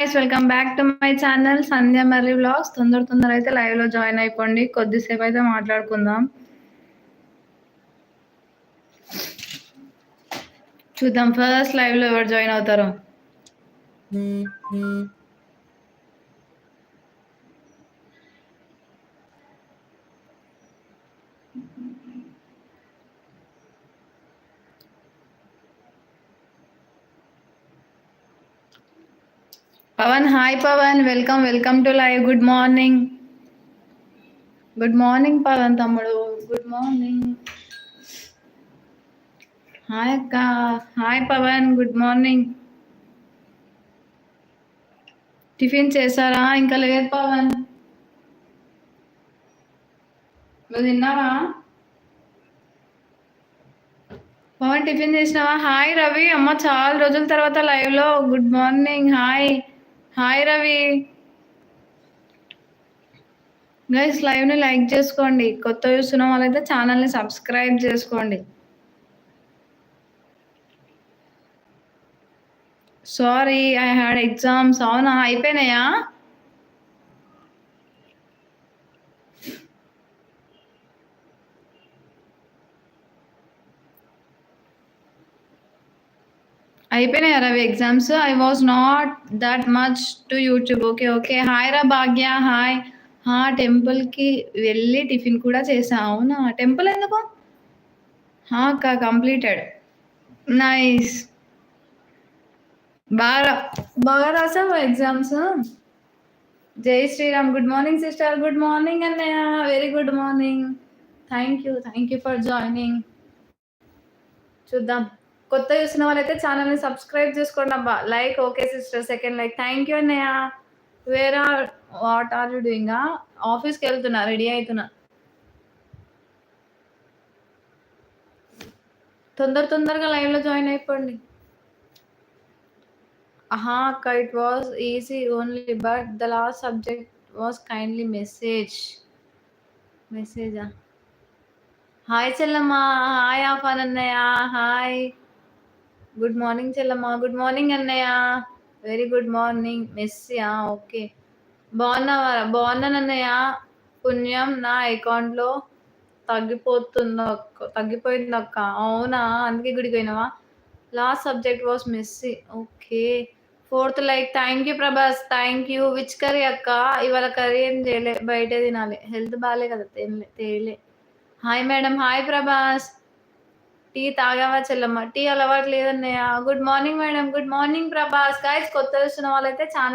Guys welcome back to my channel Sandhya Marri vlogs. తొందర అయితే live లో join అయిపోండి. కొద్దిసేపు అయితే మాట్లాడుకుందాం. చూద్దాం ఫస్ట్ లైవ్ లో ఎవరు జాయిన్ అవుతారో. Pawan, hi Pawan, welcome to live. Good morning Pawan తమ్ముడు, గుడ్ మార్నింగ్. హాయ్ అక్క, hi Pawan, good morning. Tiffin చేశారా? ఇంకా లేదు పవన్. నువ్వు తిన్నావా పవన్? టిఫిన్ చేసినావా? హాయ్ రవి, అమ్మ చాలా రోజుల తర్వాత లైవ్ లో. Good morning. Hi Ravi. Guys live ని లైక్ చేసుకోండి. కొత్త చూస్తున్న వాళ్ళైతే ఛానల్ ని సబ్స్క్రైబ్ చేసుకోండి. Sorry, I had exams. అవునా, అయిపోయినాయా? అయిపోయినాయా Ravi exams? I was not that much to YouTube. Okay. Hi రా భాగ్య, హాయ్. టెంపుల్ కి వెళ్ళి టిఫిన్ కూడా చేసా. అవునా, టెంపుల్ ఎందుకు? అక్క కంప్లీటెడ్. నైస్. బాగా రాసావు ఎగ్జామ్స్. జై Shriram. Good morning sister. Good morning అన్నయ్య. Very good morning. Thank you for joining. చూద్దాం. కొత్త చూసిన వాళ్ళైతే ఛానల్ ని సబ్స్క్రైబ్ చేసుకోండి అబ్బా. Like okay sister, second like. Thank you అన్నయ్య. What are you doing? ఆఫీస్కి వెళ్తున్నా, రెడీ అవుతున్నా. తొందరగా లైవ్ లో జాయిన్ అయిపోండి. అక్క, it was easy only but the last subject was kindly మెసేజా? హాయ్ చెల్లమ్మ, హాయ్ ఆఫాన్ అన్నయ్య, హాయ్. గుడ్ మార్నింగ్ చెల్లమ్మ. గుడ్ మార్నింగ్ అన్నయ్య. Very good morning. మెస్సీయా? ఓకే. బాగున్నాను అన్నయ్య. పుణ్యం నా అకౌంట్ లో తగ్గిపోయింది అక్క. అవునా, అందుకే గుడికి పోయినావా? Last subject was messy. Okay. Fourth like. Thank you Prabhas, thank you. Which curry అక్క? ఇవాళ కర్రీ ఏం చేయలే, బయటే తినాలి. హెల్త్ బాగాలే కదా, తేలే. Hi madam, hi Prabhas. Tea తాగావా చెల్లమ్మ? టీ అలవాటు లేదన్నయ్య. Good morning madam. Good morning Prabhas. Guys కొత్త చూస్తున్న వాళ్ళైతే ఛానల్